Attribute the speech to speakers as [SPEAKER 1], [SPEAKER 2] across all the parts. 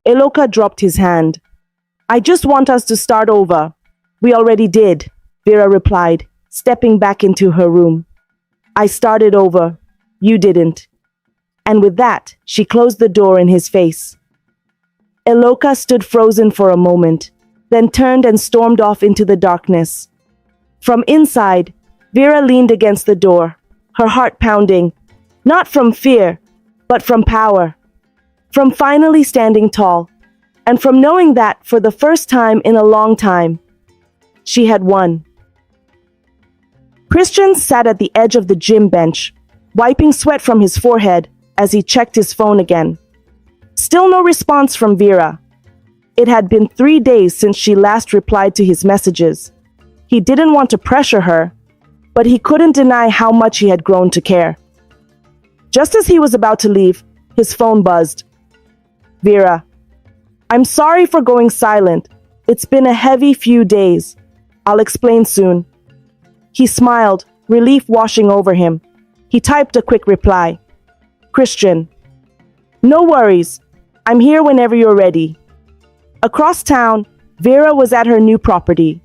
[SPEAKER 1] Eloka dropped his hand. I just want us to start over. We already did, Vera replied, stepping back into her room. I started over. You didn't. And with that, she closed the door in his face. Eloka stood frozen for a moment, then turned and stormed off into the darkness. From inside, Vera leaned against the door, her heart pounding, not from fear, but from power, from finally standing tall, and from knowing that for the first time in a long time, she had won. Christian sat at the edge of the gym bench, wiping sweat from his forehead as he checked his phone again. Still no response from Vera. It had been 3 days since she last replied to his messages. He didn't want to pressure her, but he couldn't deny how much he had grown to care. Just as he was about to leave, his phone buzzed. Vera, I'm sorry for going silent. It's been a heavy few days. I'll explain soon. He smiled, relief washing over him. He typed a quick reply. Christian, no worries. I'm here whenever you're ready. Across town, Vera was at her new property.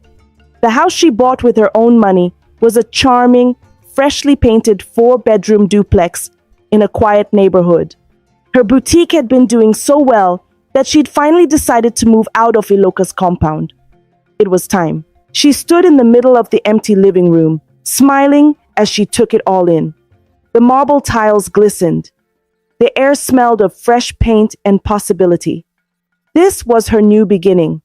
[SPEAKER 1] The house she bought with her own money was a charming, freshly painted 4-bedroom duplex in a quiet neighborhood. Her boutique had been doing so well that she'd finally decided to move out of Eloka's compound. It was time. She stood in the middle of the empty living room, smiling as she took it all in. The marble tiles glistened. The air smelled of fresh paint and possibility. This was her new beginning,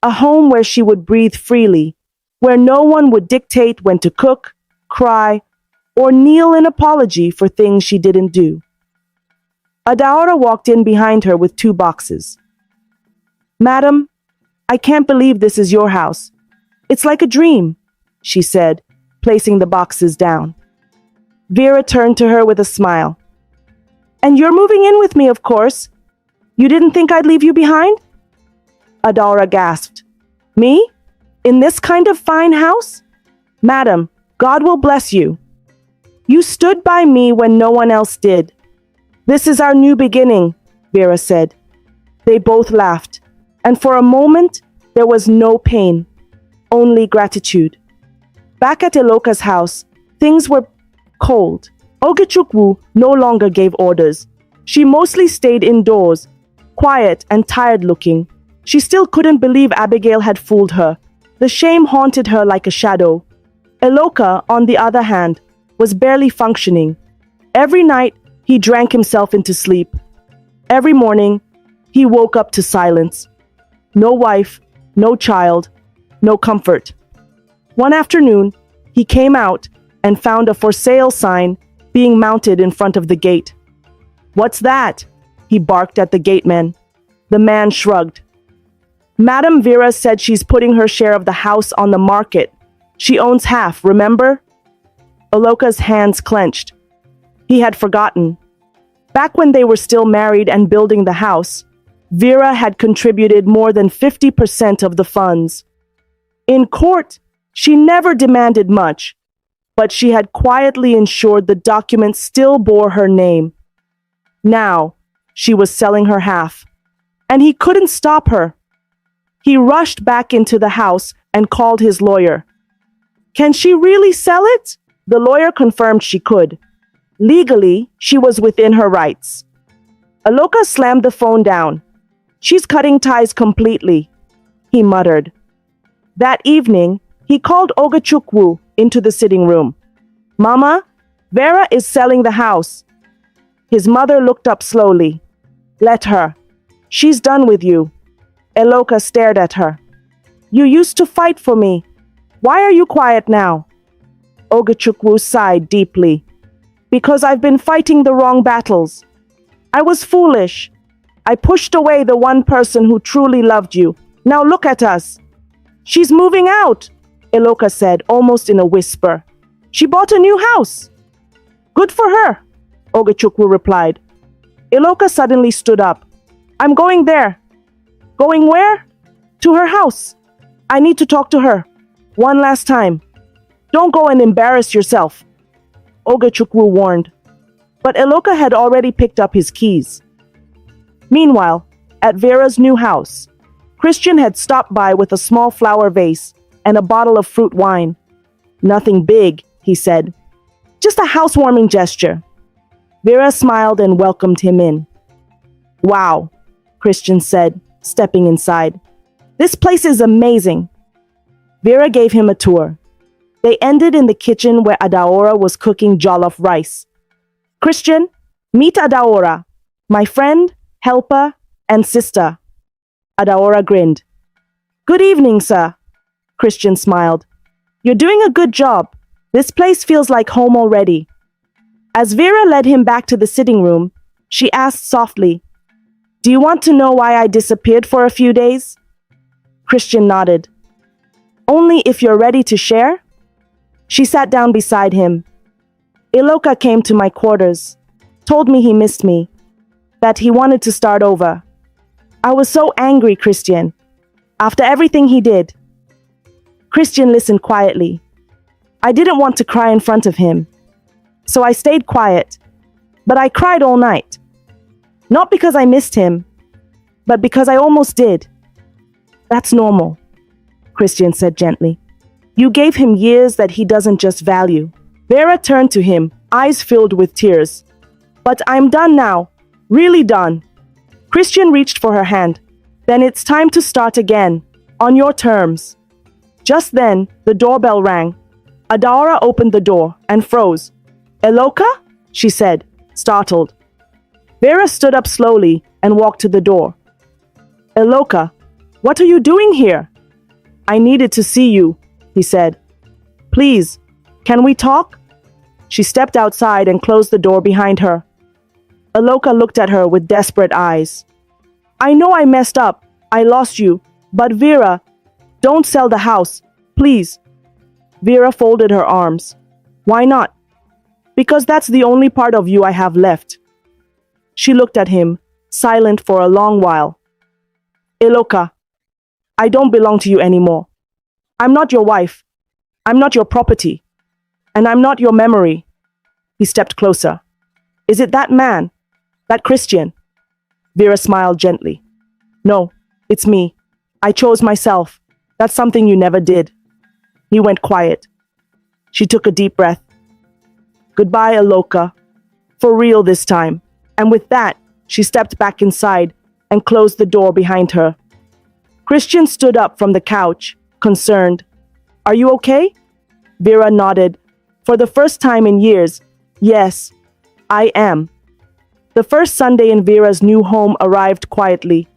[SPEAKER 1] a home where she would breathe freely, where no one would dictate when to cook, cry, or kneel in apology for things she didn't do. Adaora walked in behind her with 2 boxes. Madam, I can't believe this is your house. It's like a dream, she said, placing the boxes down. Vera turned to her with a smile. And you're moving in with me, of course. You didn't think I'd leave you behind? Adaora gasped. Me? In this kind of fine house? Madam, God will bless you. You stood by me when no one else did. This is our new beginning, Vera said. They both laughed, and for a moment, there was no pain, only gratitude. Back at Eloka's house, things were cold. Ogechukwu no longer gave orders. She mostly stayed indoors, quiet and tired-looking. She still couldn't believe Abigail had fooled her. The shame haunted her like a shadow. Eloka, on the other hand, was barely functioning. Every night, he drank himself into sleep. Every morning, he woke up to silence. No wife, no child, no comfort. One afternoon, he came out and found a for sale sign being mounted in front of the gate. What's that? He barked at the gateman. The man shrugged. Madam Vera said she's putting her share of the house on the market. She owns half, remember? Eloka's hands clenched. He had forgotten. Back when they were still married and building the house, Vera had contributed more than 50% of the funds. In court, she never demanded much, but she had quietly ensured the documents still bore her name. Now, she was selling her half, and he couldn't stop her. He rushed back into the house and called his lawyer. Can she really sell it? The lawyer confirmed she could. Legally, she was within her rights. Eloka slammed the phone down. She's cutting ties completely, he muttered. That evening, he called Ogechukwu into the sitting room. Mama, Vera is selling the house. His mother looked up slowly. Let her. She's done with you. Eloka stared at her. You used to fight for me. Why are you quiet now? Ogechukwu sighed deeply. Because I've been fighting the wrong battles. I was foolish. I pushed away the one person who truly loved you. Now look at us. She's moving out, Eloka said, almost in a whisper. She bought a new house. Good for her, Ogechukwu replied. Eloka suddenly stood up. I'm going there. Going where? To her house. I need to talk to her. One last time. Don't go and embarrass yourself, Ogechukwu warned. But Eloka had already picked up his keys. Meanwhile, At Vera's new house, Christian had stopped by with a small flower vase and a bottle of fruit wine. "Nothing big," he said. "Just a housewarming gesture." Vera smiled and welcomed him in. "Wow," Christian said, stepping inside. "This place is amazing." Vera gave him a tour. They ended in the kitchen where Adaora was cooking jollof rice. "Christian, meet Adaora, my friend, helper, and sister." Adaora grinned. "Good evening, sir." Christian smiled. "You're doing a good job. This place feels like home already." As Vera led him back to the sitting room, she asked softly, "Do you want to know why I disappeared for a few days?" Christian nodded. "Only if you're ready to share?" She sat down beside him. "Iloka came to my quarters, told me he missed me, that he wanted to start over. I was so angry, Christian, after everything he did." Christian listened quietly. "I didn't want to cry in front of him, so I stayed quiet, but I cried all night. Not because I missed him, but because I almost did." "That's normal," Christian said gently. "You gave him years that he doesn't just value." Vera turned to him, eyes filled with tears. "But I'm done now, really done." Christian reached for her hand. "Then it's time to start again, on your terms." Just then, the doorbell rang. Adaora opened the door and froze. "Iloka?" she said, startled. Vera stood up slowly and walked to the door. "Iloka, what are you doing here?" "I needed to see you," he said. "Please, can we talk?" She stepped outside and closed the door behind her. Iloka looked at her with desperate eyes. "I know I messed up. I lost you. But Vera, don't sell the house, please." Vera folded her arms. "Why not?" "Because that's the only part of you I have left." She looked at him, silent for a long while. "Iloka, I don't belong to you anymore. I'm not your wife. I'm not your property. And I'm not your memory." He stepped closer. "Is it that man? That Christian?" Vera smiled gently. "No, it's me. I chose myself. That's something you never did." He went quiet. She took a deep breath. "Goodbye, Iloka. For real this time." And with that, she stepped back inside and closed the door behind her. Christian stood up from the couch, concerned. "Are you okay?" Vera nodded. For the first time in years, "Yes, I am." The first Sunday in Vera's new home arrived quietly.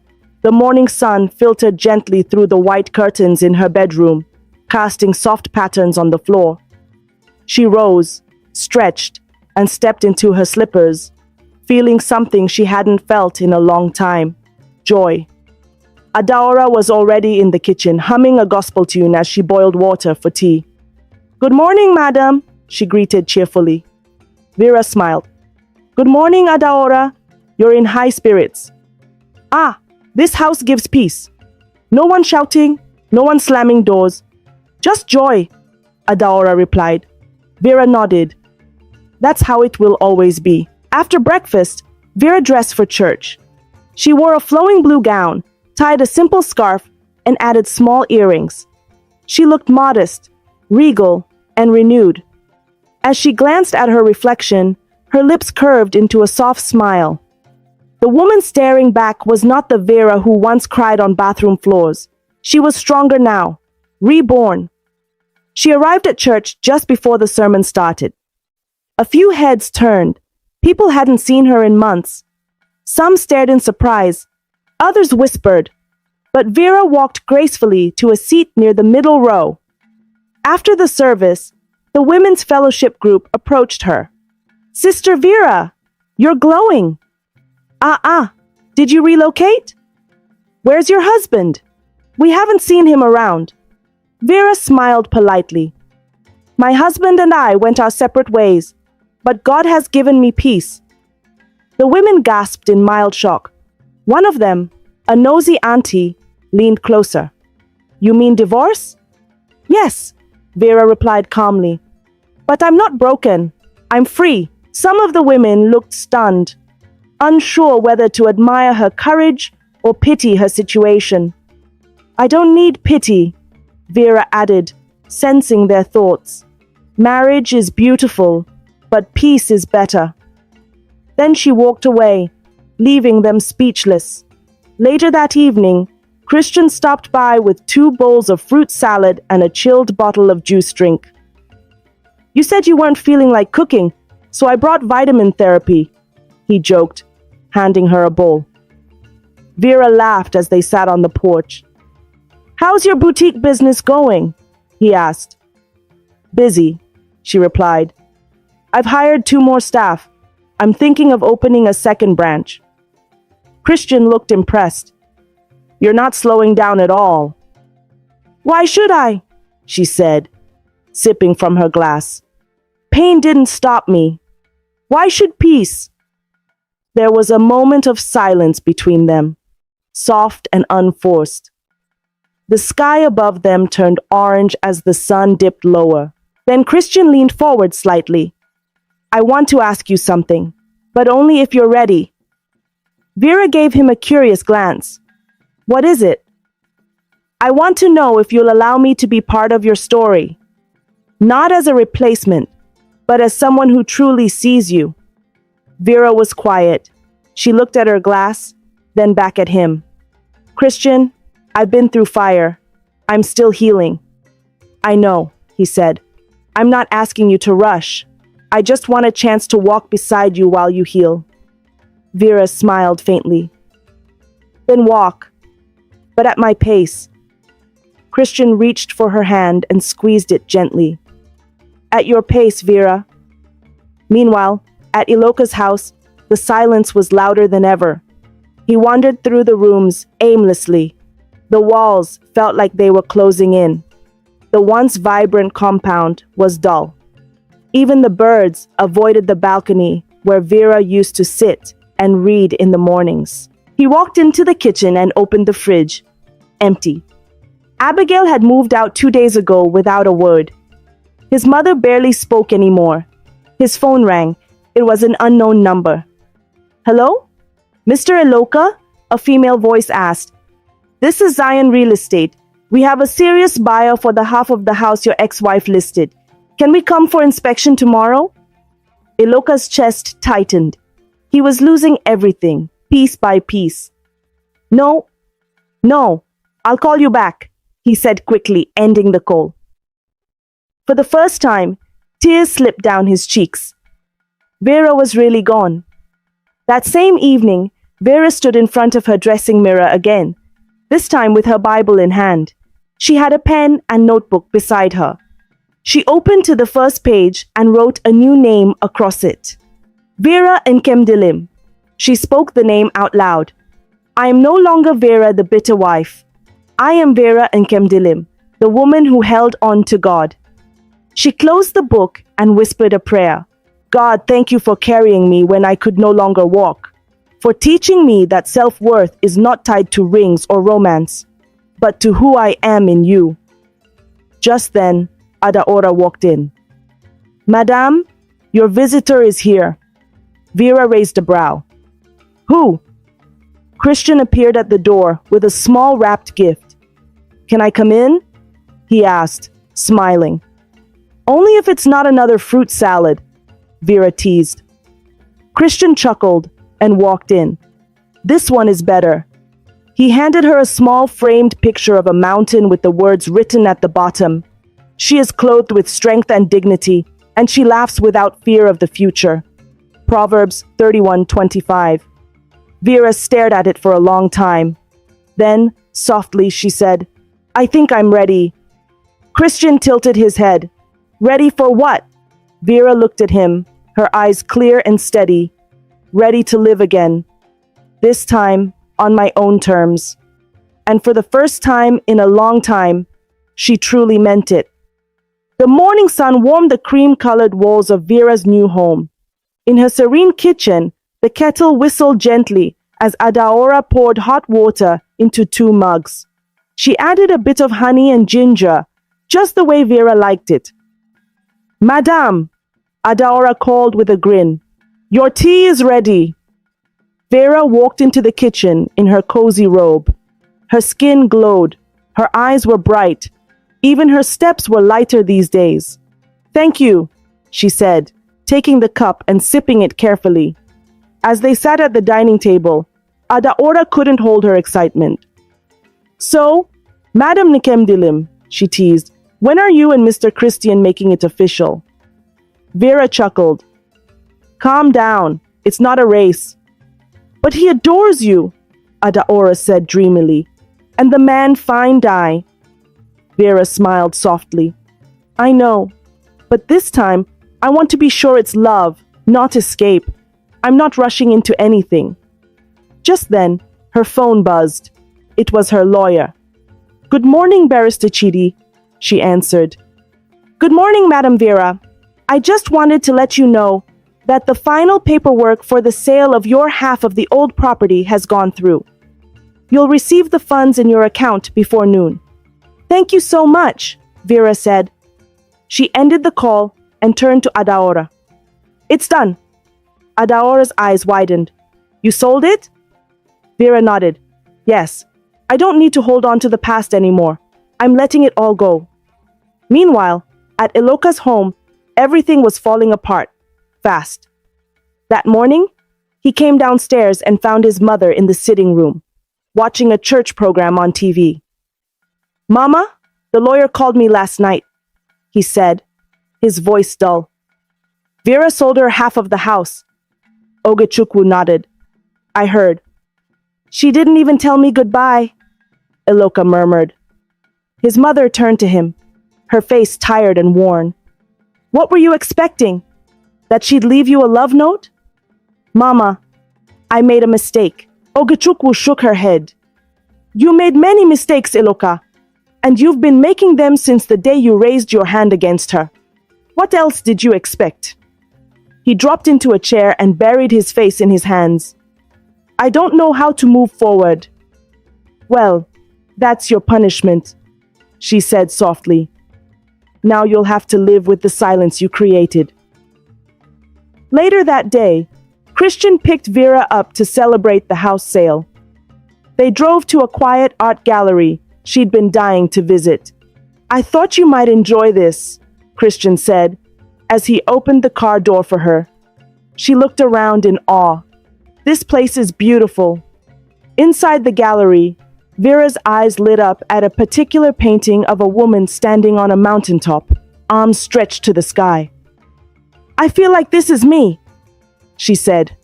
[SPEAKER 1] The morning sun filtered gently through the white curtains in her bedroom, casting soft patterns on the floor. She rose, stretched, and stepped into her slippers, feeling something she hadn't felt in a long time: joy. Adaora was already in the kitchen, humming a gospel tune as she boiled water for tea. "Good morning, madam," she greeted cheerfully. Vera smiled. "Good morning, Adaora. You're in high spirits." "Ah, this house gives peace. No one shouting, no one slamming doors. Just joy," Adaora replied. Vera nodded. "That's how it will always be." After breakfast, Vera dressed for church. She wore a flowing blue gown, tied a simple scarf, and added small earrings. She looked modest, regal, and renewed. As she glanced at her reflection, her lips curved into a soft smile. The woman staring back was not the Vera who once cried on bathroom floors. She was stronger now, reborn. She arrived at church just before the sermon started. A few heads turned. People hadn't seen her in months. Some stared in surprise. Others whispered. But Vera walked gracefully to a seat near the middle row. After the service, the women's fellowship group approached her. "Sister Vera, you're glowing." Did you relocate?" "Where's your husband? We haven't seen him around." Vera smiled politely. "My husband and I went our separate ways, but God has given me peace." The women gasped in mild shock. One of them, a nosy auntie, leaned closer. "You mean divorce?" "Yes," Vera replied calmly. "But I'm not broken. I'm free." Some of the women looked stunned, unsure whether to admire her courage or pity her situation. I don't need pity, Vera added, sensing their thoughts. Marriage is beautiful, but peace is better. Then she walked away, leaving them speechless. Later that evening, Christian stopped by with 2 bowls of fruit salad and a chilled bottle of juice drink. You said you weren't feeling like cooking, so I brought vitamin therapy, he joked, handing her a bowl. Vera laughed as they sat on the porch. How's your boutique business going? He asked. Busy, she replied. I've hired 2 more staff. I'm thinking of opening a second branch. Christian looked impressed. You're not slowing down at all. Why should I? She said, sipping from her glass. Pain didn't stop me. Why should peace? There was a moment of silence between them, soft and unforced. The sky above them turned orange as the sun dipped lower. Then Christian leaned forward slightly. I want to ask you something, but only if you're ready. Vera gave him a curious glance. What is it? I want to know if you'll allow me to be part of your story. Not as a replacement, but as someone who truly sees you. Vera was quiet. She looked at her glass, then back at him. Christian, I've been through fire. I'm still healing. I know, he said. I'm not asking you to rush. I just want a chance to walk beside you while you heal. Vera smiled faintly. Then walk, but at my pace. Christian reached for her hand and squeezed it gently. At your pace, Vera. Meanwhile, at Iloka's house, the silence was louder than ever. He wandered through the rooms aimlessly. The walls felt like they were closing in. The once vibrant compound was dull. Even the birds avoided the balcony where Vera used to sit and read in the mornings. He walked into the kitchen and opened the fridge. Empty. Abigail had moved out 2 days ago without a word. His mother barely spoke anymore. His phone rang. It was an unknown number. Hello? Mr. Iloka? A female voice asked. This is Zion Real Estate. We have a serious buyer for the half of the house your ex-wife listed. Can we come for inspection tomorrow? Iloka's chest tightened. He was losing everything, piece by piece. No, I'll call you back, he said quickly, ending the call. For the first time, tears slipped down his cheeks. Vera was really gone. That same evening, Vera stood in front of her dressing mirror again, this time with her Bible in hand. She had a pen and notebook beside her. She opened to the first page and wrote a new name across it. Vera Nkemdilim. She spoke the name out loud. I am no longer Vera the bitter wife. I am Vera Nkemdilim, the woman who held on to God. She closed the book and whispered a prayer. God, thank you for carrying me when I could no longer walk, for teaching me that self-worth is not tied to rings or romance, but to who I am in you. Just then, Adaora walked in. Madame, your visitor is here. Vera raised a brow. Who? Christian appeared at the door with a small wrapped gift. Can I come in? He asked, smiling. Only if it's not another fruit salad, Vera teased. Christian chuckled and walked in. This one is better. He handed her a small framed picture of a mountain with the words written at the bottom. She is clothed with strength and dignity, and she laughs without fear of the future. Proverbs 31:25. Vera stared at it for a long time. Then, softly, she said, I think I'm ready. Christian tilted his head. Ready for what? Vera looked at him, her eyes clear and steady. Ready to live again. This time, on my own terms. And for the first time in a long time, she truly meant it. The morning sun warmed the cream-colored walls of Vera's new home. In her serene kitchen, the kettle whistled gently as Adaora poured hot water into 2 mugs. She added a bit of honey and ginger, just the way Vera liked it. Madame, Adaora called with a grin. Your tea is ready. Vera walked into the kitchen in her cozy robe. Her skin glowed. Her eyes were bright. Even her steps were lighter these days. "Thank you," she said, taking the cup and sipping it carefully. As they sat at the dining table, Adaora couldn't hold her excitement. "So, Madam Nikemdilim," she teased, "when are you and Mr. Christian making it official?" Vera chuckled. "Calm down. It's not a race." "But he adores you," Adaora said dreamily. "And the man fine die." Vera smiled softly. "I know. But this time, I want to be sure it's love, not escape. I'm not rushing into anything." Just then, her phone buzzed. It was her lawyer. "Good morning, Barrister Chidi," she answered. "Good morning, Madam Vera. I just wanted to let you know that the final paperwork for the sale of your half of the old property has gone through. You'll receive the funds in your account before noon." "Thank you so much," Vera said. She ended the call and turned to Adaora. "It's done." Adaora's eyes widened. "You sold it?" Vera nodded. "Yes. I don't need to hold on to the past anymore. I'm letting it all go." Meanwhile, at Iloka's home, everything was falling apart, fast. That morning, he came downstairs and found his mother in the sitting room, watching a church program on TV. "Mama, the lawyer called me last night," he said, his voice dull. "Vera sold her half of the house." Ogechukwu nodded. "I heard." "She didn't even tell me goodbye," Iloka murmured. His mother turned to him, her face tired and worn. "What were you expecting? That she'd leave you a love note?" "Mama, I made a mistake." Ogechukwu shook her head. "You made many mistakes, Iloka, and you've been making them since the day you raised your hand against her. What else did you expect?" He dropped into a chair and buried his face in his hands. "I don't know how to move forward." "Well, that's your punishment," she said softly. "Now you'll have to live with the silence you created." Later that day, Christian picked Vera up to celebrate the house sale. They drove to a quiet art gallery she'd been dying to visit. "I thought you might enjoy this," Christian said, as he opened the car door for her. She looked around in awe. "This place is beautiful." Inside the gallery, Vera's eyes lit up at a particular painting of a woman standing on a mountaintop, arms stretched to the sky. "I feel like this is me," she said.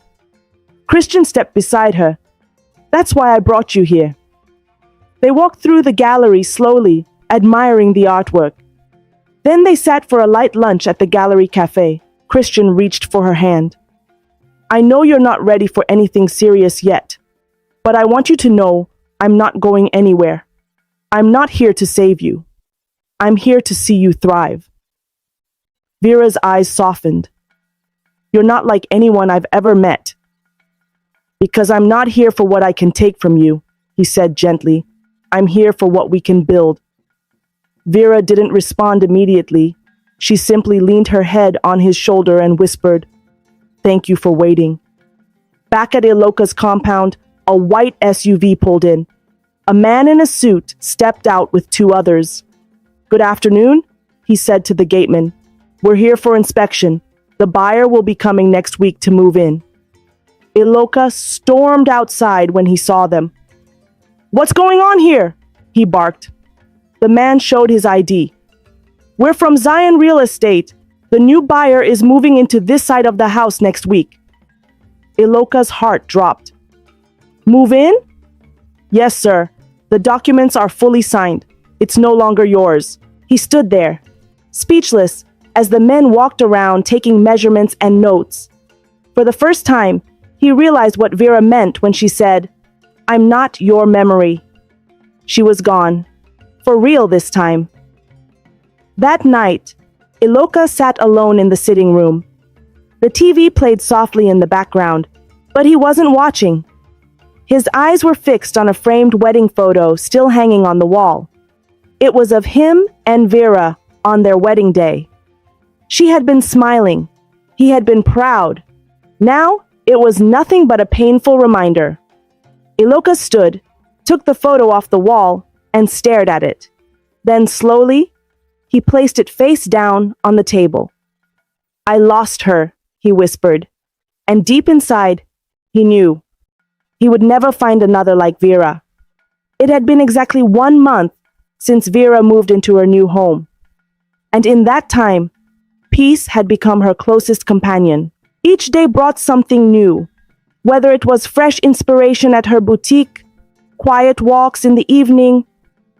[SPEAKER 1] Christian stepped beside her. "That's why I brought you here." They walked through the gallery slowly, admiring the artwork. Then they sat for a light lunch at the gallery cafe. Christian reached for her hand. "I know you're not ready for anything serious yet, but I want you to know I'm not going anywhere. I'm not here to save you. I'm here to see you thrive." Vera's eyes softened. "You're not like anyone I've ever met." "Because I'm not here for what I can take from you," he said gently. "I'm here for what we can build." Vera didn't respond immediately. She simply leaned her head on his shoulder and whispered, "Thank you for waiting." Back at Iloka's compound, a white SUV pulled in. A man in a suit stepped out with two others. "Good afternoon," he said to the gateman. "We're here for inspection. The buyer will be coming next week to move in." Iloka stormed outside when he saw them. "What's going on here?" he barked. The man showed his ID. "We're from Zion Real Estate. The new buyer is moving into this side of the house next week." Iloka's heart dropped. "Move in?" "Yes, sir. The documents are fully signed. It's no longer yours." He stood there, speechless, as the men walked around taking measurements and notes. For the first time, he realized what Vera meant when she said, "I'm not your memory." She was gone. For real this time. That night, Iloka sat alone in the sitting room. The TV played softly in the background, but he wasn't watching. His eyes were fixed on a framed wedding photo still hanging on the wall. It was of him and Vera on their wedding day. She had been smiling. He had been proud. Now, It was nothing but a painful reminder. Iloka stood, took the photo off the wall, and stared at it. Then slowly, he placed it face down on the table. "I lost her," he whispered, and deep inside, he knew he would never find another like Vera. It had been exactly 1 month since Vera moved into her new home. And in that time, peace had become her closest companion. Each day brought something new, whether it was fresh inspiration at her boutique, quiet walks in the evening,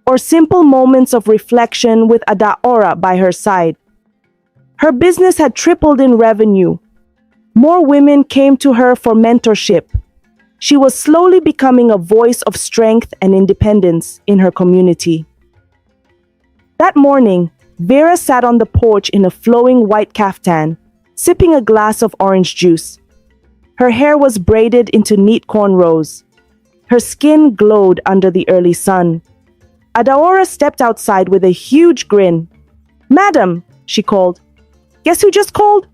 [SPEAKER 1] or simple moments of reflection with Adaora by her side. Her business had tripled in revenue. More women came to her for mentorship. She was slowly becoming a voice of strength and independence in her community. That morning, Vera sat on the porch in a flowing white kaftan, sipping a glass of orange juice. Her hair was braided into neat cornrows. Her skin glowed under the early sun. Adaora stepped outside with a huge grin. "Madam," she called. "Guess who just called?"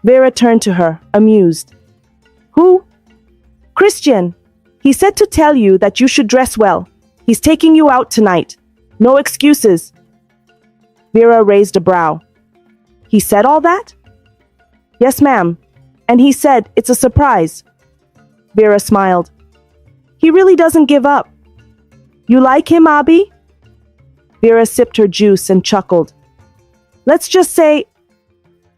[SPEAKER 1] Vera turned to her, amused. "Who?" "Christian. He said to tell you that you should dress well. He's taking you out tonight. No excuses." Vera raised a brow. "He said all that?" "Yes, ma'am. And he said it's a surprise." Vera smiled. "He really doesn't give up. You like him, Abi?" Vera sipped her juice and chuckled. "Let's just say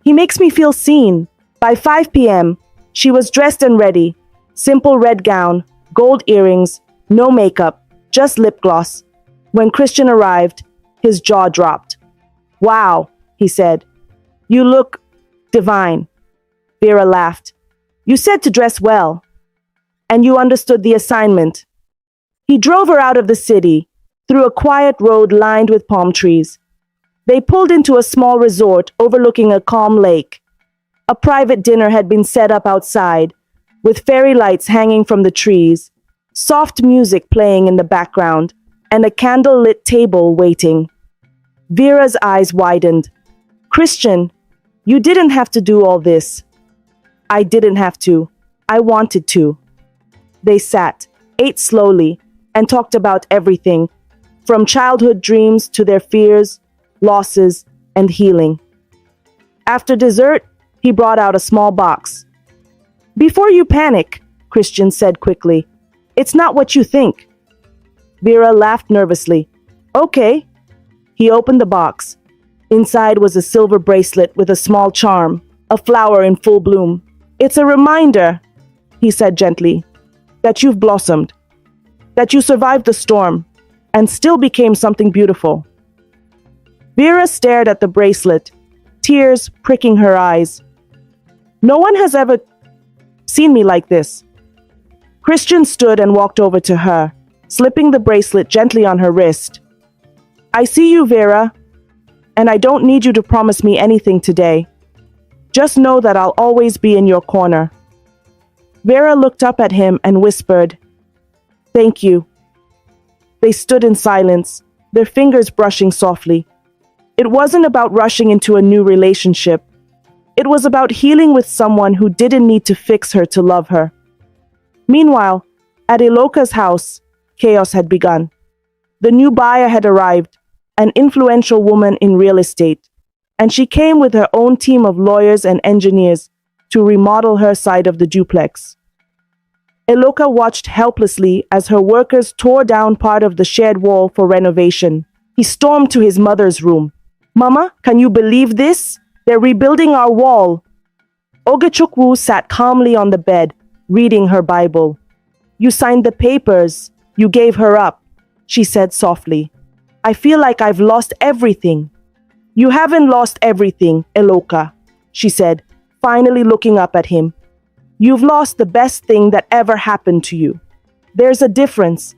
[SPEAKER 1] he makes me feel seen." By 5 p.m., she was dressed and ready. Simple red gown, gold earrings, no makeup, just lip gloss. When Christian arrived, his jaw dropped. "Wow," he said. "You look divine." Vera laughed. "You said to dress well. And you understood the assignment." He drove her out of the city, through a quiet road lined with palm trees. They pulled into a small resort overlooking a calm lake. A private dinner had been set up outside, with fairy lights hanging from the trees, soft music playing in the background, and a candle-lit table waiting. Vera's eyes widened. "Christian, you didn't have to do all this." "I didn't have to. I wanted to." They sat, ate slowly, and talked about everything, from childhood dreams to their fears, losses, and healing. After dessert, he brought out a small box. "Before you panic," Christian said quickly, "it's not what you think." Vera laughed nervously. "Okay." He opened the box. Inside was a silver bracelet with a small charm, a flower in full bloom. "It's a reminder," he said gently, "that you've blossomed, that you survived the storm, and still became something beautiful." Vera stared at the bracelet, tears pricking her eyes. "No one has ever seen me like this." Christian stood and walked over to her, slipping the bracelet gently on her wrist. "I see you, Vera, and I don't need you to promise me anything today. Just know that I'll always be in your corner." Vera looked up at him and whispered, "Thank you." They stood in silence, their fingers brushing softly. It wasn't about rushing into a new relationship. It was about healing with someone who didn't need to fix her to love her. Meanwhile, at Iloka's house, chaos had begun. The new buyer had arrived, an influential woman in real estate, and she came with her own team of lawyers and engineers to remodel her side of the duplex. Iloka watched helplessly as her workers tore down part of the shared wall for renovation. He stormed to his mother's room. "Mama, can you believe this? They're rebuilding our wall." Ogechukwu sat calmly on the bed, reading her Bible. "You signed the papers. You gave her up," she said softly. "I feel like I've lost everything." "You haven't lost everything, Iloka," she said, finally looking up at him. "You've lost the best thing that ever happened to you. There's a difference."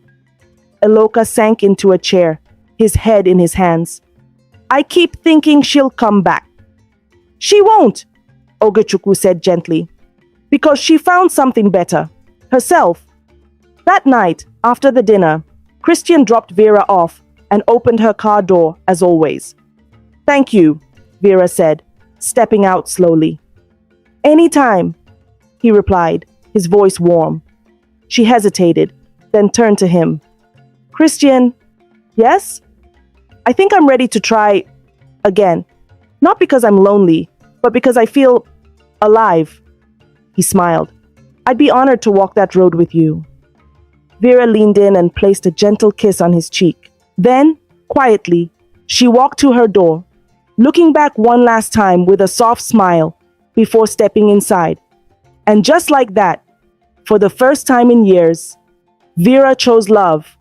[SPEAKER 1] Iloka sank into a chair, his head in his hands. "I keep thinking she'll come back." "She won't," Ogechukwu said gently, "because she found something better, herself." That night, after the dinner, Christian dropped Vera off and opened her car door as always. "Thank you," Vera said, stepping out slowly. "Anytime," he replied, his voice warm. She hesitated, then turned to him. Christian, yes? I think I'm ready to try again. Not because I'm lonely, but because I feel alive. He smiled. I'd be honored to walk that road with you. Vera leaned in and placed a gentle kiss on his cheek. Then, quietly, she walked to her door, looking back one last time with a soft smile before stepping inside. And just like that, for the first time in years, Vera chose love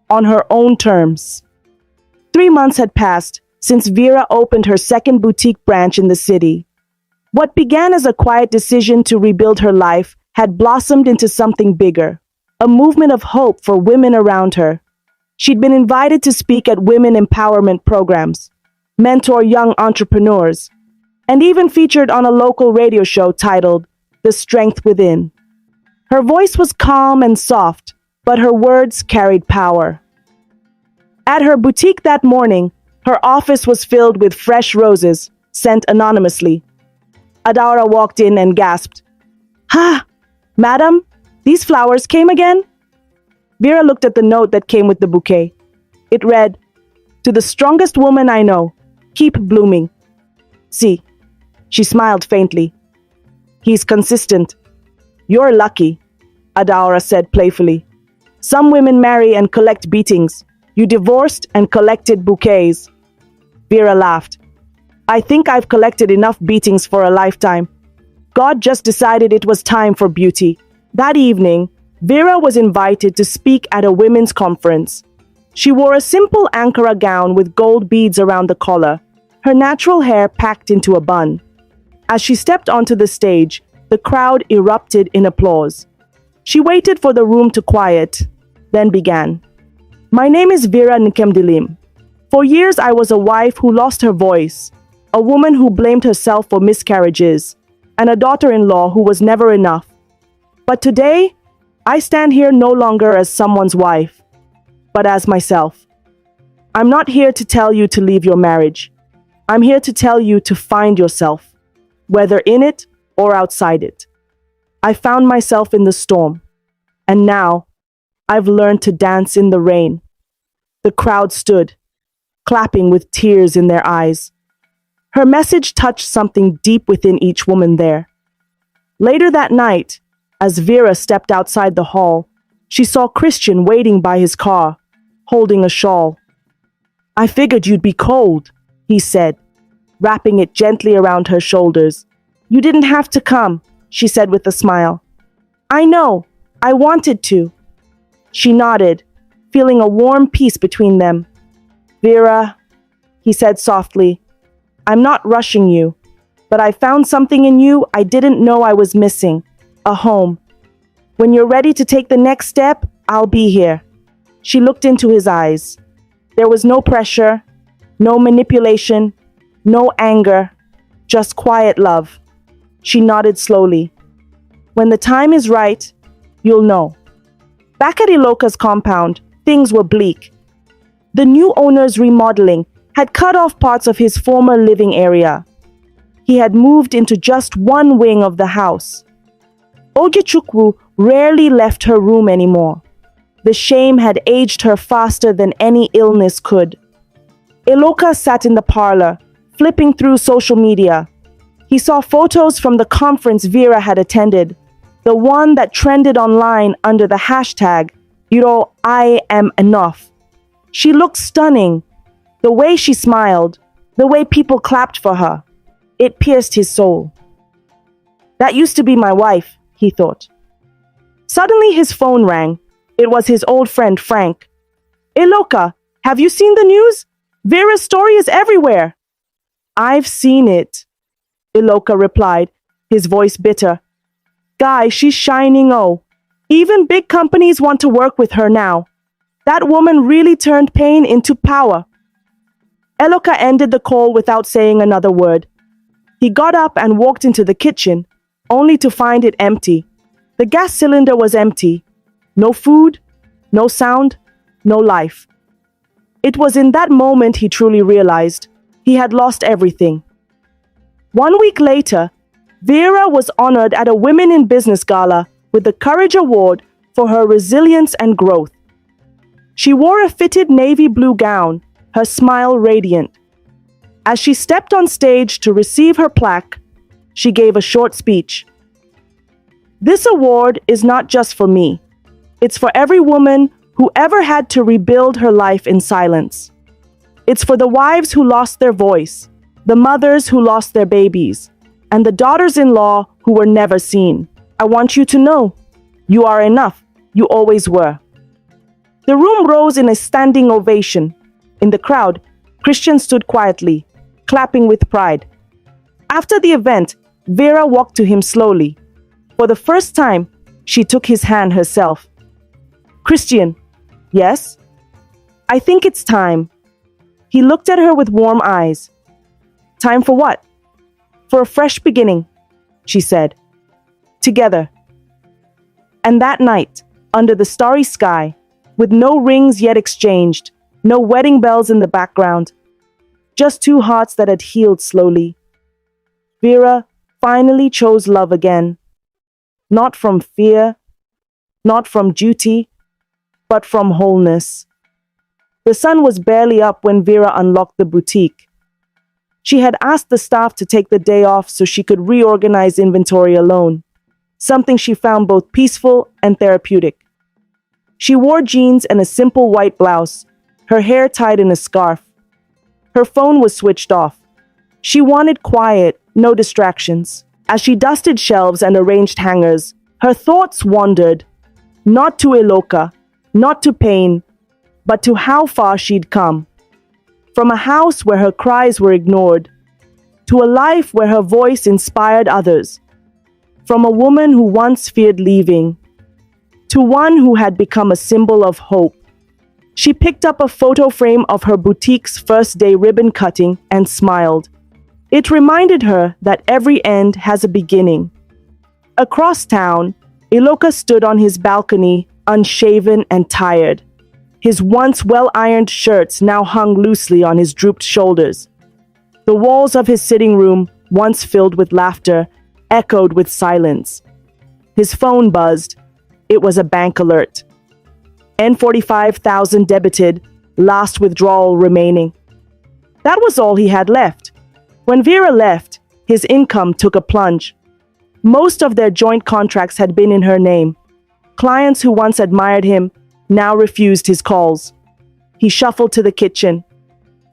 [SPEAKER 1] on her own terms. 3 months had passed since Vera opened her second boutique branch in the city. What began as a quiet decision to rebuild her life had blossomed into something bigger, a movement of hope for women around her. She'd been invited to speak at women empowerment programs, mentor young entrepreneurs, and even featured on a local radio show titled The Strength Within. Her voice was calm and soft, but her words carried power. At her boutique that morning, her office was filled with fresh roses, sent anonymously. Adaura walked in and gasped, "Ha! Madam, these flowers came again?" Vera looked at the note that came with the bouquet. It read, "To the strongest woman I know, keep blooming." See, she smiled faintly. "He's consistent." "You're lucky," Adaura said playfully. "Some women marry and collect beatings. You divorced and collected bouquets." Vera laughed. "I think I've collected enough beatings for a lifetime. God just decided it was time for beauty." That evening, Vera was invited to speak at a women's conference. She wore a simple Ankara gown with gold beads around the collar, her natural hair packed into a bun. As she stepped onto the stage, the crowd erupted in applause. She waited for the room to quiet, then began. "My name is Vera Nkemdilim. For years I was a wife who lost her voice, a woman who blamed herself for miscarriages, and a daughter-in-law who was never enough. But today, I stand here no longer as someone's wife, but as myself. I'm not here to tell you to leave your marriage. I'm here to tell you to find yourself, whether in it or outside it. I found myself in the storm, and now I've learned to dance in the rain." The crowd stood, clapping with tears in their eyes. Her message touched something deep within each woman there. Later that night, as Vera stepped outside the hall, she saw Christian waiting by his car, holding a shawl. "I figured you'd be cold," he said, wrapping it gently around her shoulders. "You didn't have to come," she said with a smile. "I know, I wanted to." She nodded, feeling a warm peace between them. "Vera," he said softly, "I'm not rushing you, but I found something in you I didn't know I was missing, a home. When you're ready to take the next step, I'll be here." She looked into his eyes. There was no pressure, no manipulation, no anger, just quiet love. She nodded slowly. "When the time is right, you'll know." Back at Iloka's compound, things were bleak. The new owner's remodeling had cut off parts of his former living area. He had moved into just one wing of the house. Ogechukwu rarely left her room anymore. The shame had aged her faster than any illness could. Iloka sat in the parlor, flipping through social media. He saw photos from the conference Vera had attended, the one that trended online under the hashtag, I am enough. She looked stunning. The way she smiled, the way people clapped for her, it pierced his soul. That used to be my wife, he thought. Suddenly his phone rang. It was his old friend Frank. "Iloka, have you seen the news? Vera's story is everywhere." "I've seen it," Iloka replied, his voice bitter. "Guy, she's shining oh. Even big companies want to work with her now. That woman really turned pain into power." Iloka ended the call without saying another word. He got up and walked into the kitchen, only to find it empty. The gas cylinder was empty. No food, no sound, no life. It was in that moment he truly realized he had lost everything. 1 week later, Vera was honored at a Women in Business gala with the Courage Award for her resilience and growth. She wore a fitted navy blue gown, her smile radiant. As she stepped on stage to receive her plaque, she gave a short speech. "This award is not just for me. It's for every woman who ever had to rebuild her life in silence. It's for the wives who lost their voice, the mothers who lost their babies, and the daughters-in-law who were never seen. I want you to know, you are enough. You always were." The room rose in a standing ovation. In the crowd, Christian stood quietly, clapping with pride. After the event, Vera walked to him slowly. For the first time, she took his hand herself. "Christian." "Yes?" "I think it's time." He looked at her with warm eyes. "Time for what?" "For a fresh beginning," she said. "Together." And that night, under the starry sky, with no rings yet exchanged, no wedding bells in the background, just two hearts that had healed slowly, Vera finally chose love again. Not from fear, not from duty, but from wholeness. The sun was barely up when Vera unlocked the boutique. She had asked the staff to take the day off so she could reorganize inventory alone, something she found both peaceful and therapeutic. She wore jeans and a simple white blouse, her hair tied in a scarf. Her phone was switched off. She wanted quiet, no distractions. As she dusted shelves and arranged hangers, her thoughts wandered, not to Iloka, not to pain, but to how far she'd come. From a house where her cries were ignored, to a life where her voice inspired others. From a woman who once feared leaving, to one who had become a symbol of hope. She picked up a photo frame of her boutique's first day ribbon cutting and smiled. It reminded her that every end has a beginning. Across town, Iloka stood on his balcony, unshaven and tired. His once well-ironed shirts now hung loosely on his drooped shoulders. The walls of his sitting room, once filled with laughter, echoed with silence. His phone buzzed. It was a bank alert. N45,000 debited, last withdrawal remaining. That was all he had left. When Vera left, his income took a plunge. Most of their joint contracts had been in her name. Clients who once admired him now refused his calls. He shuffled to the kitchen.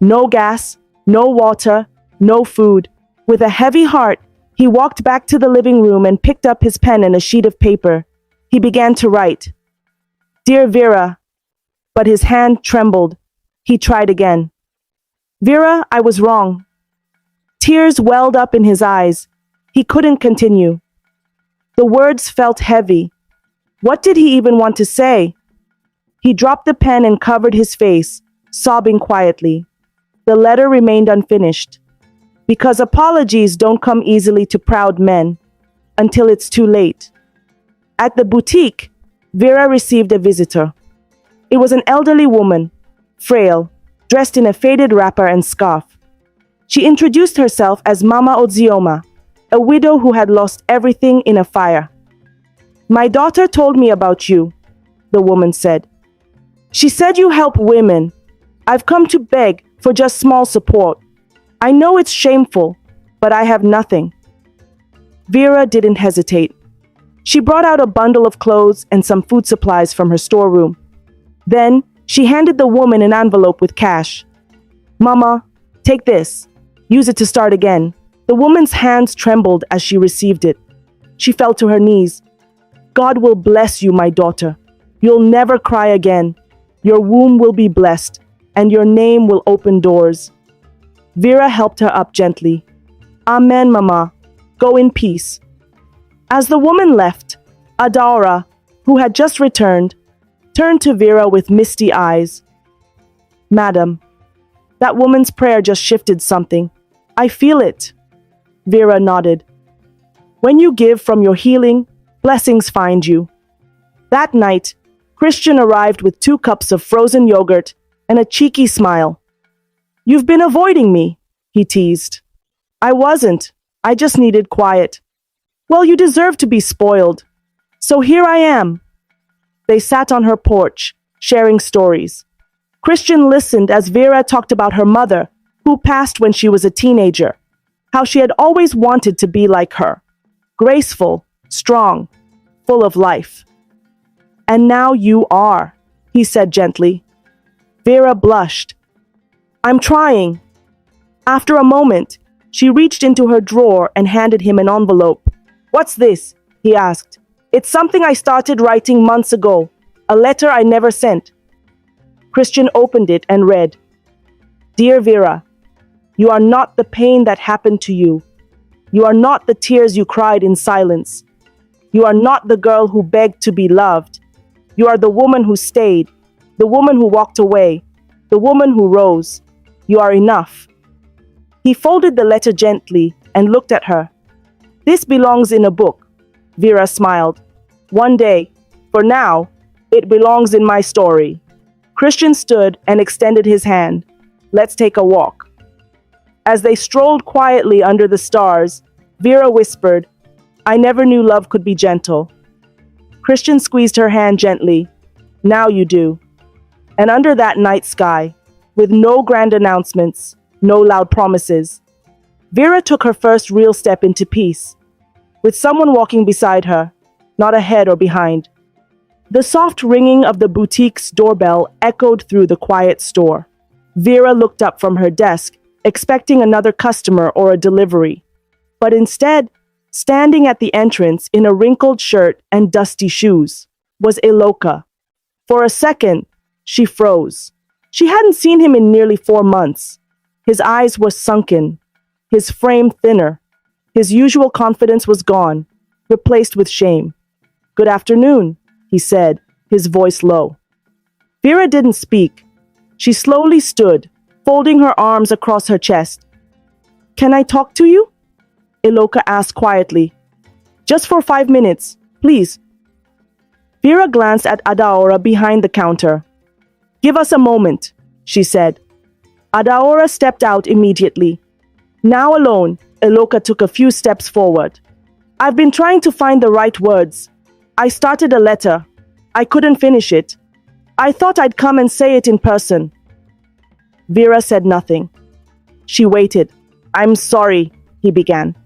[SPEAKER 1] No gas, no water, no food. With a heavy heart, he walked back to the living room and picked up his pen and a sheet of paper. He began to write. "Dear Vera," but his hand trembled. He tried again. "Vera, I was wrong." Tears welled up in his eyes. He couldn't continue. The words felt heavy. What did he even want to say? He dropped the pen and covered his face, sobbing quietly. The letter remained unfinished. Because apologies don't come easily to proud men, until it's too late. At the boutique, Vera received a visitor. It was an elderly woman, frail, dressed in a faded wrapper and scarf. She introduced herself as Mama Ozioma, a widow who had lost everything in a fire. "My daughter told me about you," the woman said. "She said you help women. I've come to beg for just small support. I know it's shameful, but I have nothing." Vera didn't hesitate. She brought out a bundle of clothes and some food supplies from her storeroom. Then she handed the woman an envelope with cash. "Mama, take this. Use it to start again." The woman's hands trembled as she received it. She fell to her knees. "God will bless you, my daughter. You'll never cry again. Your womb will be blessed, and your name will open doors." Vera helped her up gently. "Amen, Mama. Go in peace." As the woman left, Adaora, who had just returned, turned to Vera with misty eyes. "Madam, that woman's prayer just shifted something. I feel it." Vera nodded. "When you give from your healing, blessings find you." That night, Christian arrived with 2 cups of frozen yogurt and a cheeky smile. "You've been avoiding me," he teased. "I wasn't. I just needed quiet." "Well, you deserve to be spoiled." So here I am. They sat on her porch, sharing stories. Christian listened as Vera talked about her mother, who passed when she was a teenager, how she had always wanted to be like her, graceful, strong, full of life. And now you are, he said gently. Vera blushed. I'm trying. After a moment, she reached into her drawer and handed him an envelope. What's this? He asked. It's something I started writing months ago, a letter I never sent. Christian opened it and read, Dear Vera, you are not the pain that happened to you. You are not the tears you cried in silence. You are not the girl who begged to be loved. You are the woman who stayed, the woman who walked away, the woman who rose. You are enough. He folded the letter gently and looked at her. This belongs in a book, Vera smiled. One day, for now, it belongs in my story. Christian stood and extended his hand. Let's take a walk. As they strolled quietly under the stars, Vera whispered, I never knew love could be gentle. Christian squeezed her hand gently. Now you do. And under that night sky, with no grand announcements, no loud promises, Vera took her first real step into peace, with someone walking beside her, not ahead or behind. The soft ringing of the boutique's doorbell echoed through the quiet store. Vera looked up from her desk, expecting another customer or a delivery. But instead, standing at the entrance in a wrinkled shirt and dusty shoes, was Iloka. For a second, she froze. She hadn't seen him in nearly 4 months. His eyes were sunken, his frame thinner. His usual confidence was gone, replaced with shame. Good afternoon, he said, his voice low. Vera didn't speak. She slowly stood, folding her arms across her chest. Can I talk to you? Iloka asked quietly. Just for 5 minutes, please. Vera glanced at Adaora behind the counter. Give us a moment, she said. Adaora stepped out immediately. Now alone, Iloka took a few steps forward. I've been trying to find the right words. I started a letter. I couldn't finish it. I thought I'd come and say it in person. Vera said nothing. She waited. I'm sorry, he began.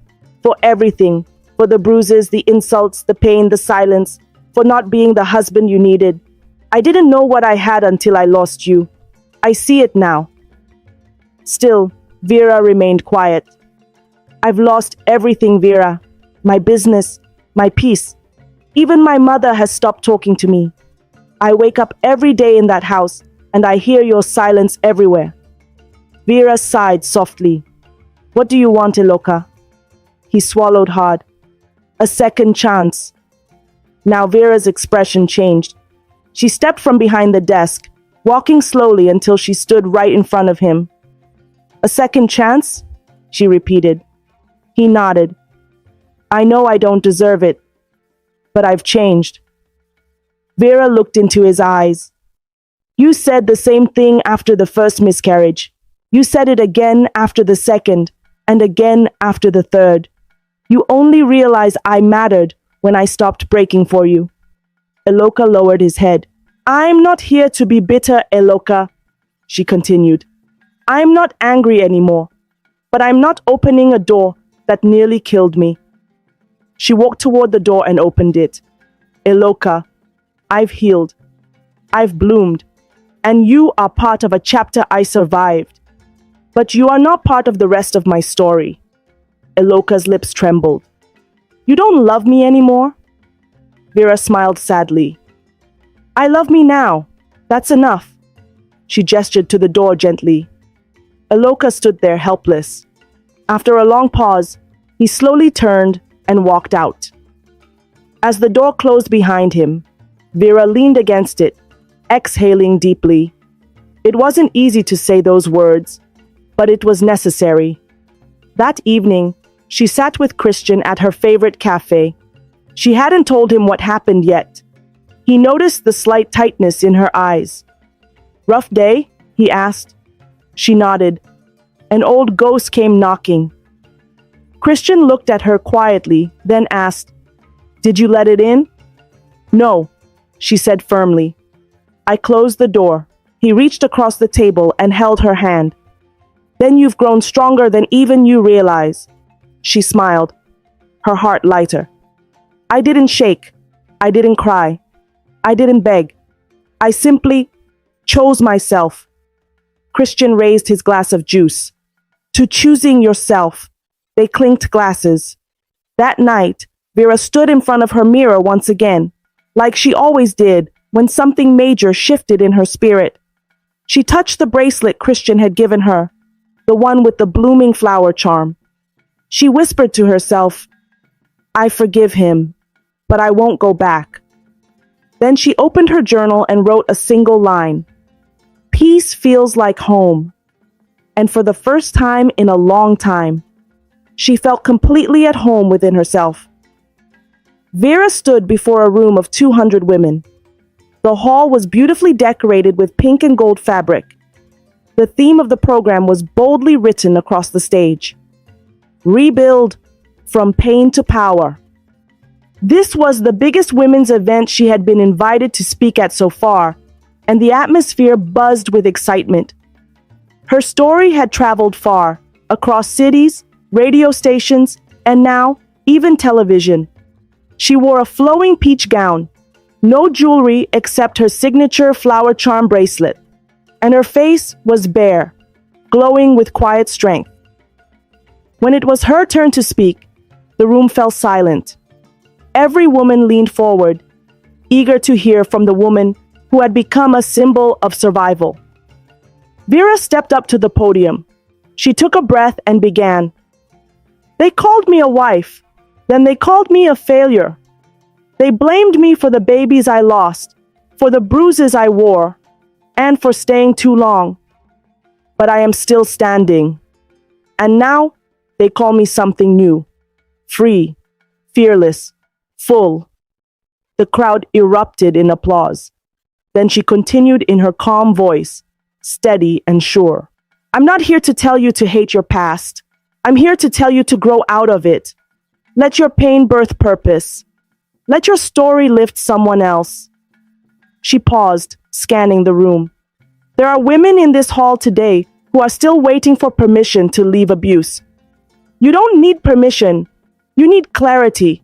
[SPEAKER 1] For everything. For the bruises, the insults, the pain, the silence. For not being the husband you needed. I didn't know what I had until I lost you. I see it now. Still, Vera remained quiet. I've lost everything, Vera. My business, my peace. Even my mother has stopped talking to me. I wake up every day in that house, and I hear your silence everywhere. Vera sighed softly. What do you want, Iloka? He swallowed hard. A second chance. Now Vera's expression changed. She stepped from behind the desk, walking slowly until she stood right in front of him. A second chance? She repeated. He nodded. I know I don't deserve it, but I've changed. Vera looked into his eyes. You said the same thing after the first miscarriage. You said it again after the second, and again after the third. You only realized I mattered when I stopped breaking for you. Iloka lowered his head. I'm not here to be bitter, Iloka, she continued. I'm not angry anymore, but I'm not opening a door that nearly killed me. She walked toward the door and opened it. Iloka, I've healed. I've bloomed. And you are part of a chapter I survived. But you are not part of the rest of my story. Iloka's lips trembled. You don't love me anymore? Vera smiled sadly. I love me now. That's enough. She gestured to the door gently. Iloka stood there helpless. After a long pause, he slowly turned and walked out. As the door closed behind him, Vera leaned against it, exhaling deeply. It wasn't easy to say those words, but it was necessary. That evening, she sat with Christian at her favorite cafe. She hadn't told him what happened yet. He noticed the slight tightness in her eyes. Rough day? He asked. She nodded. An old ghost came knocking. Christian looked at her quietly, then asked, Did you let it in? No, she said firmly. I closed the door. He reached across the table and held her hand. Then you've grown stronger than even you realize. She smiled, her heart lighter. I didn't shake. I didn't cry. I didn't beg. I simply chose myself. Christian raised his glass of juice. To choosing yourself. They clinked glasses. That night, Vera stood in front of her mirror once again, like she always did when something major shifted in her spirit. She touched the bracelet Christian had given her, the one with the blooming flower charm. She whispered to herself, I forgive him, but I won't go back. Then she opened her journal and wrote a single line. Peace feels like home. And for the first time in a long time, she felt completely at home within herself. Vera stood before a room of 200 women. The hall was beautifully decorated with pink and gold fabric. The theme of the program was boldly written across the stage. Rebuild from pain to power. This was the biggest women's event she had been invited to speak at so far, and the atmosphere buzzed with excitement. Her story had traveled far, across cities, radio stations, and now even television. She wore a flowing peach gown, no jewelry except her signature flower charm bracelet, and her face was bare, glowing with quiet strength. When it was her turn to speak, the room fell silent. Every woman leaned forward, eager to hear from the woman who had become a symbol of survival. Vera stepped up to the podium. She took a breath and began. They called me a wife. Then they called me a failure. They blamed me for the babies I lost, for the bruises I wore, and for staying too long. But I am still standing. And now they call me something new. Free, fearless, full. The crowd erupted in applause. Then she continued in her calm voice, steady and sure. I'm not here to tell you to hate your past. I'm here to tell you to grow out of it. Let your pain birth purpose. Let your story lift someone else. She paused, scanning the room. There are women in this hall today who are still waiting for permission to leave abuse. You don't need permission. You need clarity.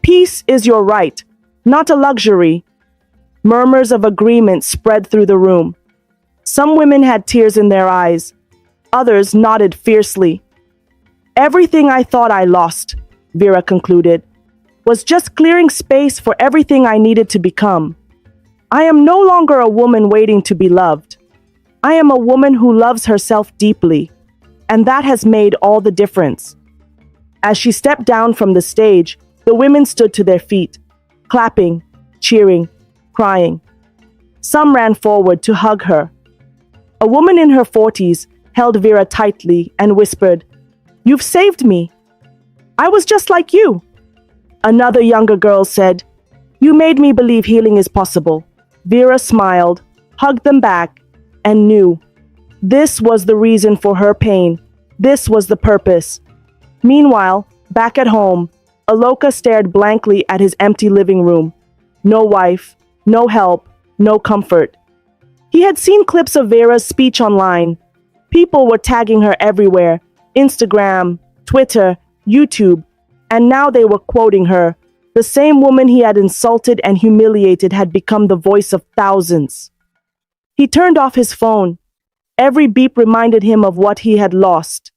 [SPEAKER 1] Peace is your right, not a luxury. Murmurs of agreement spread through the room. Some women had tears in their eyes. Others nodded fiercely. Everything I thought I lost, Vera concluded, was just clearing space for everything I needed to become. I am no longer a woman waiting to be loved. I am a woman who loves herself deeply, and that has made all the difference. As she stepped down from the stage, the women stood to their feet, clapping, cheering, crying. Some ran forward to hug her. A woman in her 40s held Vera tightly and whispered, "You've saved me. I was just like you." Another younger girl said, "You made me believe healing is possible." Vera smiled, hugged them back, and knew this was the reason for her pain. This was the purpose. Meanwhile, back at home, Aloka stared blankly at his empty living room. No wife, no help, no comfort. He had seen clips of Vera's speech online. People were tagging her everywhere, Instagram, Twitter, YouTube, and now they were quoting her. The same woman he had insulted and humiliated had become the voice of thousands. He turned off his phone. Every beep reminded him of what he had lost.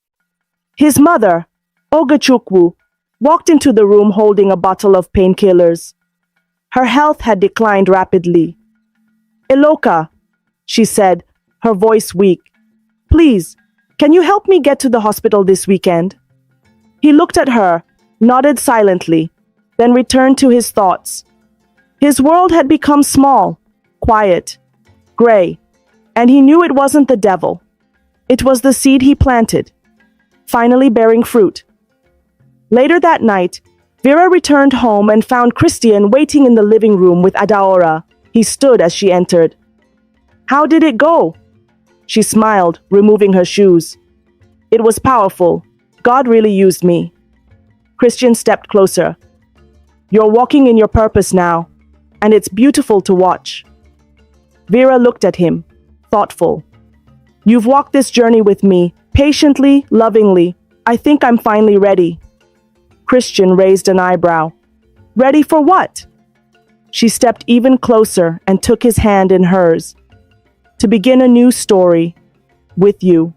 [SPEAKER 1] His mother, Ogachukwu, walked into the room holding a bottle of painkillers. Her health had declined rapidly. "Eloka," she said, her voice weak. "Please, can you help me get to the hospital this weekend?" He looked at her, nodded silently, then returned to his thoughts. His world had become small, quiet, gray, and he knew it wasn't the devil. It was the seed he planted, finally bearing fruit. Later that night, Vera returned home and found Christian waiting in the living room with Adaora. He stood as she entered. "How did it go?" She smiled, removing her shoes. "It was powerful. God really used me." Christian stepped closer. "You're walking in your purpose now. and it's beautiful to watch. Vera looked at him, thoughtful. You've walked this journey with me, patiently, lovingly. I think I'm finally ready. Christian raised an eyebrow. Ready for what? She stepped even closer and took his hand in hers. To begin a new story. With you.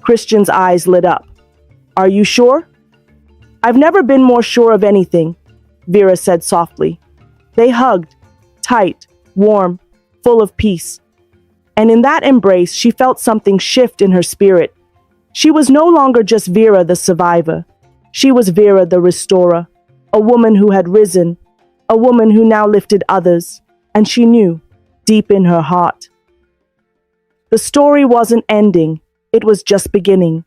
[SPEAKER 1] Christian's eyes lit up. Are you sure? I've never been more sure of anything, Vera said softly. They hugged, tight, warm, full of peace. And in that embrace, she felt something shift in her spirit. She was no longer just Vera the survivor. She was Vera the restorer, a woman who had risen, a woman who now lifted others, and she knew, deep in her heart. The story wasn't ending, it was just beginning.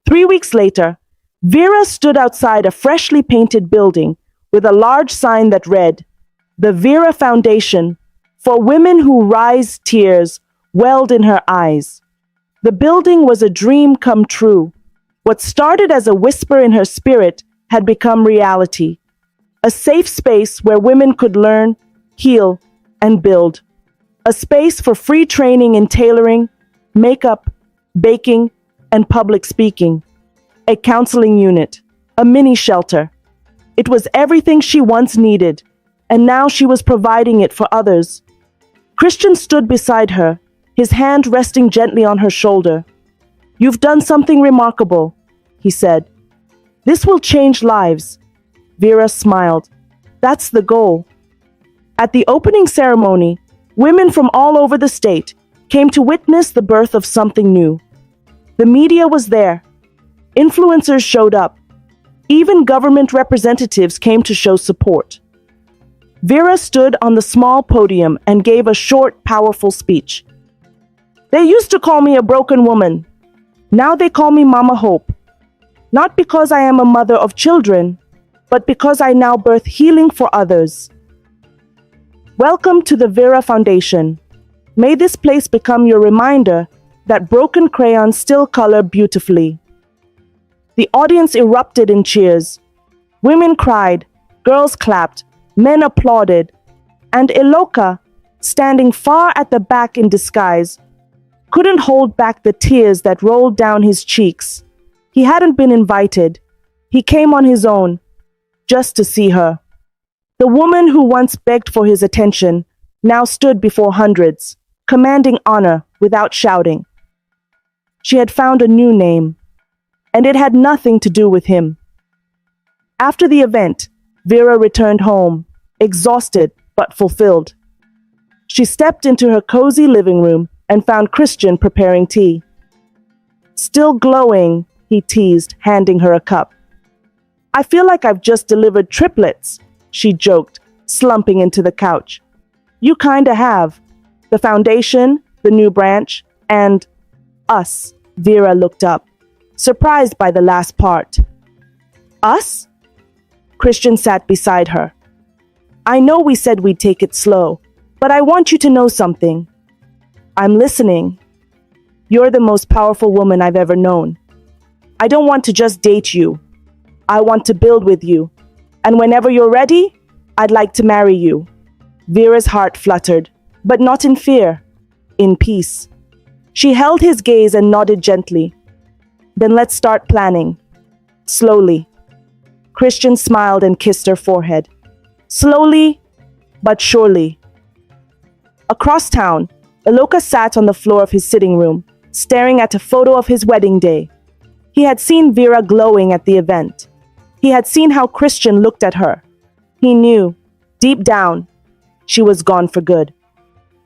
[SPEAKER 1] 3 weeks later, Vera stood outside a freshly painted building with a large sign that read, The Vera Foundation, for women who rise. Tears welled in her eyes. The building was a dream come true. What started as a whisper in her spirit had become reality. A safe space where women could learn, heal, and build. A space for free training in tailoring, makeup, baking, and public speaking. A counseling unit, a mini shelter. It was everything she once needed, and now she was providing it for others. Christian stood beside her, his hand resting gently on her shoulder. You've done something remarkable, he said. This will change lives. Vera smiled. That's the goal. At the opening ceremony, women from all over the state came to witness the birth of something new. The media was there. Influencers showed up. Even government representatives came to show support. Vera stood on the small podium and gave a short, powerful speech. They used to call me a broken woman. Now they call me Mama Hope. Not because I am a mother of children, but because I now birth healing for others. Welcome to the Vera Foundation. May this place become your reminder that broken crayons still color beautifully. The audience erupted in cheers. Women cried, girls clapped, men applauded, and Eloka, standing far at the back in disguise, couldn't hold back the tears that rolled down his cheeks. He hadn't been invited. He came on his own, just to see her. The woman who once begged for his attention now stood before hundreds, commanding honor without shouting. She had found a new name, and it had nothing to do with him. After the event, Vera returned home, exhausted but fulfilled. She stepped into her cozy living room and found Christian preparing tea. Still glowing, he teased, handing her a cup. I feel like I've just delivered triplets, she joked, slumping into the couch. You kinda have. The foundation, the new branch, and us. Vera looked up, surprised by the last part. Us? Christian sat beside her. I know we said we'd take it slow, but I want you to know something. I'm listening. You're the most powerful woman I've ever known. I don't want to just date you. I want to build with you. And whenever you're ready, I'd like to marry you. Vera's heart fluttered, but not in fear, in peace. She held his gaze and nodded gently. Then let's start planning. Slowly. Christian smiled and kissed her forehead. Slowly, but surely. Across town, Eloka sat on the floor of his sitting room, staring at a photo of his wedding day. He had seen Vera glowing at the event. He had seen how Christian looked at her. He knew, deep down, she was gone for good.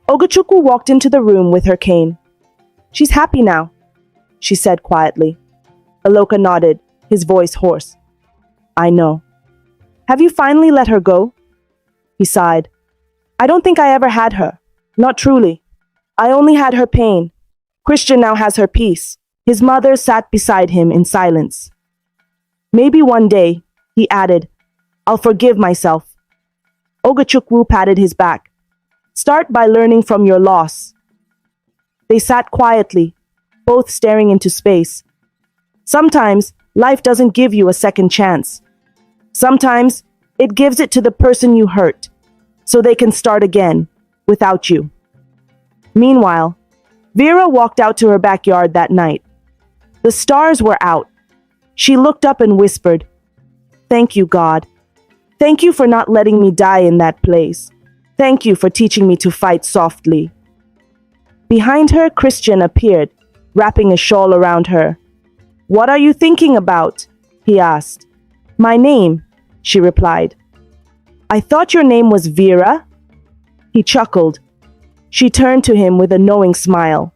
[SPEAKER 1] Ogachukwu walked into the room with her cane. She's happy now, she said quietly. Eloka nodded, his voice hoarse. I know. Have you finally let her go? He sighed. I don't think I ever had her. Not truly. I only had her pain. Christian now has her peace. His mother sat beside him in silence. Maybe one day, he added, I'll forgive myself. Ogachukwu patted his back. Start by learning from your loss. They sat quietly, both staring into space. Sometimes, life doesn't give you a second chance. Sometimes, it gives it to the person you hurt. so they can start again, without you. Meanwhile, Vera walked out to her backyard that night. The stars were out. She looked up and whispered, "Thank you, God. Thank you for not letting me die in that place. Thank you for teaching me to fight softly." Behind her, Christian appeared, wrapping a shawl around her. "What are you thinking about?" he asked. "My name," she replied. "I thought your name was Vera?" He chuckled. She turned to him with a knowing smile.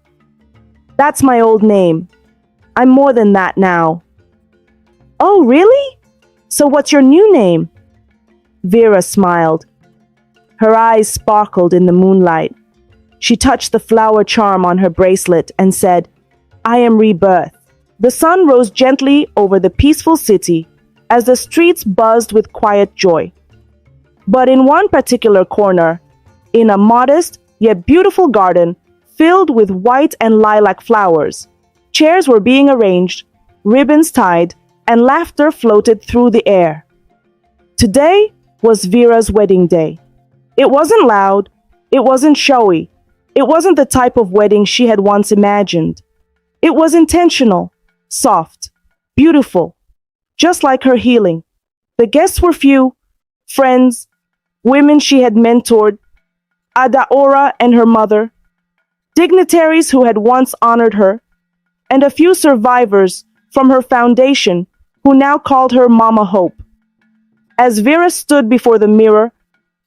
[SPEAKER 1] "That's my old name. I'm more than that now." "Oh, really? So what's your new name?" Vera smiled. Her eyes sparkled in the moonlight. She touched the flower charm on her bracelet and said, "I am Rebirth." The sun rose gently over the peaceful city as the streets buzzed with quiet joy. But in one particular corner, in a modest yet beautiful garden filled with white and lilac flowers, chairs were being arranged, ribbons tied, and laughter floated through the air. Today was Vera's wedding day. It wasn't loud, it wasn't showy, it wasn't the type of wedding she had once imagined. It was intentional, soft, beautiful, just like her healing. The guests were few: friends, women she had mentored, Adaora and her mother, dignitaries who had once honored her, and a few survivors from her foundation who now called her Mama Hope. As Vera stood before the mirror,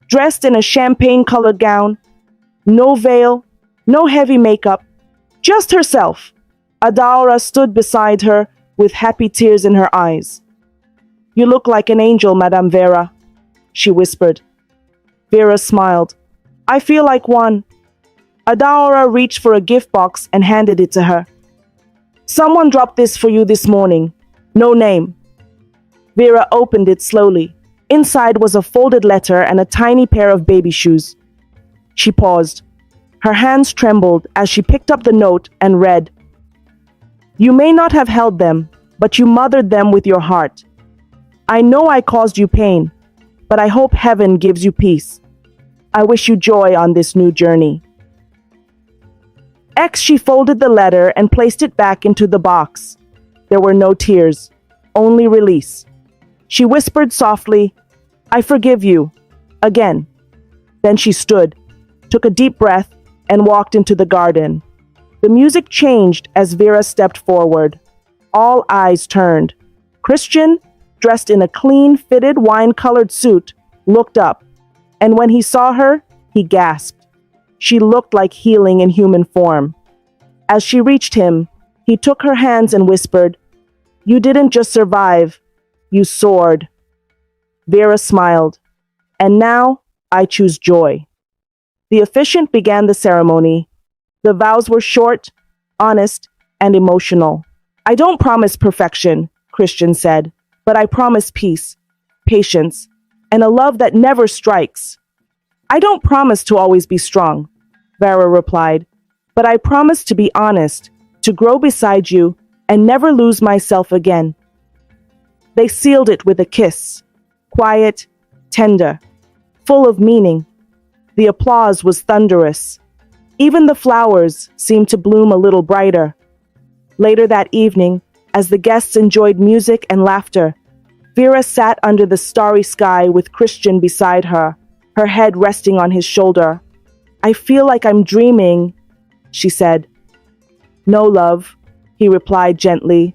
[SPEAKER 1] dressed in a champagne-colored gown, no veil, no heavy makeup, just herself, Adaora stood beside her with happy tears in her eyes. "You look like an angel, Madame Vera," she whispered. Vera smiled. "I feel like one." Adaora reached for a gift box and handed it to her. "Someone dropped this for you this morning. No name." Vera opened it slowly. Inside was a folded letter and a tiny pair of baby shoes. She paused. Her hands trembled as she picked up the note and read, "You may not have held them, but you mothered them with your heart. I know I caused you pain, but I hope heaven gives you peace. I wish you joy on this new journey." She folded the letter and placed it back into the box. There were no tears, only release. She whispered softly, "I forgive you," again. Then she stood, took a deep breath, and walked into the garden. The music changed as Vera stepped forward. All eyes turned. Christian, dressed in a clean-fitted wine-colored suit, looked up, and when he saw her, he gasped. She looked like healing in human form. As she reached him, he took her hands and whispered, "You didn't just survive, you soared." Vera smiled. "And now, I choose joy." The officiant began the ceremony. The vows were short, honest, and emotional. "I don't promise perfection," Christian said, "but I promise peace, patience, and a love that never strikes." "I don't promise to always be strong," Vera replied, "but I promise to be honest, to grow beside you, and never lose myself again." They sealed it with a kiss, quiet, tender, full of meaning. The applause was thunderous. Even the flowers seemed to bloom a little brighter. Later that evening, as the guests enjoyed music and laughter, Vera sat under the starry sky with Christian beside her, her head resting on his shoulder. "I feel like I'm dreaming," she said. "No, love," he replied gently.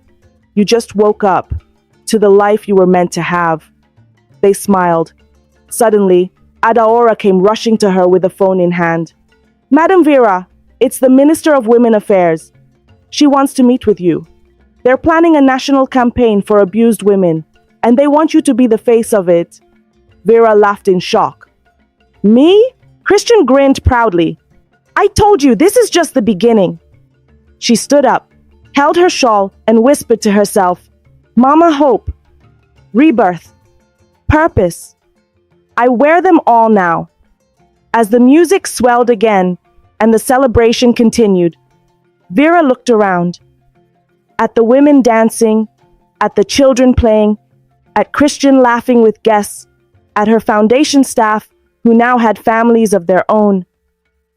[SPEAKER 1] "You just woke up to the life you were meant to have." They smiled. Suddenly, Adaora came rushing to her with a phone in hand. "Madam Vera, it's the Minister of Women Affairs. She wants to meet with you. They're planning a national campaign for abused women, and they want you to be the face of it." Vera laughed in shock. "Me?" Christian grinned proudly. "I told you, this is just the beginning." She stood up, held her shawl, and whispered to herself, "Mama Hope, rebirth, purpose. I wear them all now." As the music swelled again and the celebration continued, Vera looked around. At the women dancing, at the children playing, at Christian laughing with guests, at her foundation staff who now had families of their own,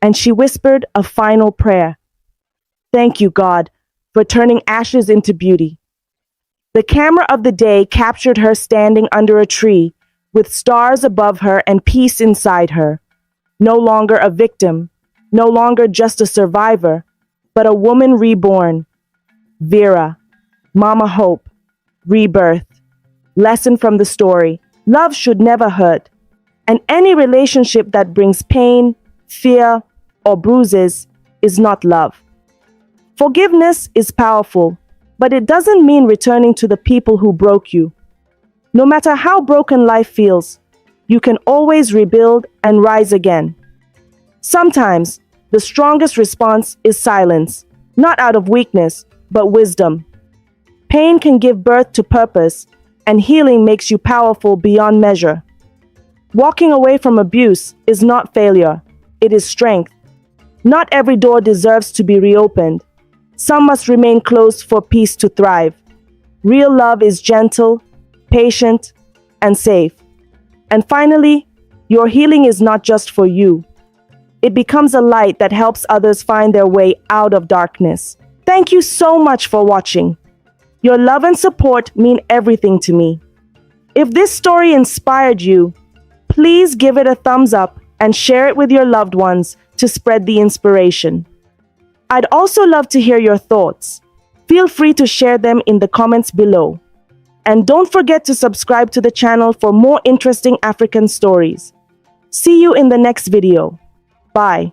[SPEAKER 1] and she whispered a final prayer. Thank you, God, for turning ashes into beauty. The camera of the day captured her standing under a tree, with stars above her and peace inside her. No longer a victim, no longer just a survivor, but a woman reborn. Vera, Mama Hope, rebirth. Lesson from the story: love should never hurt, and any relationship that brings pain, fear, or bruises is not love. Forgiveness is powerful, but it doesn't mean returning to the people who broke you. No matter how broken life feels, you can always rebuild and rise again. Sometimes, the strongest response is silence, not out of weakness, but wisdom. Pain can give birth to purpose, and healing makes you powerful beyond measure. Walking away from abuse is not failure, it is strength. Not every door deserves to be reopened. Some must remain closed for peace to thrive. Real love is gentle, patient, and safe. And finally, your healing is not just for you. It becomes a light that helps others find their way out of darkness. Thank you so much for watching. Your love and support mean everything to me. If this story inspired you, please give it a thumbs up and share it with your loved ones to spread the inspiration. I'd also love to hear your thoughts. Feel free to share them in the comments below. And don't forget to subscribe to the channel for more interesting African stories. See you in the next video. Bye.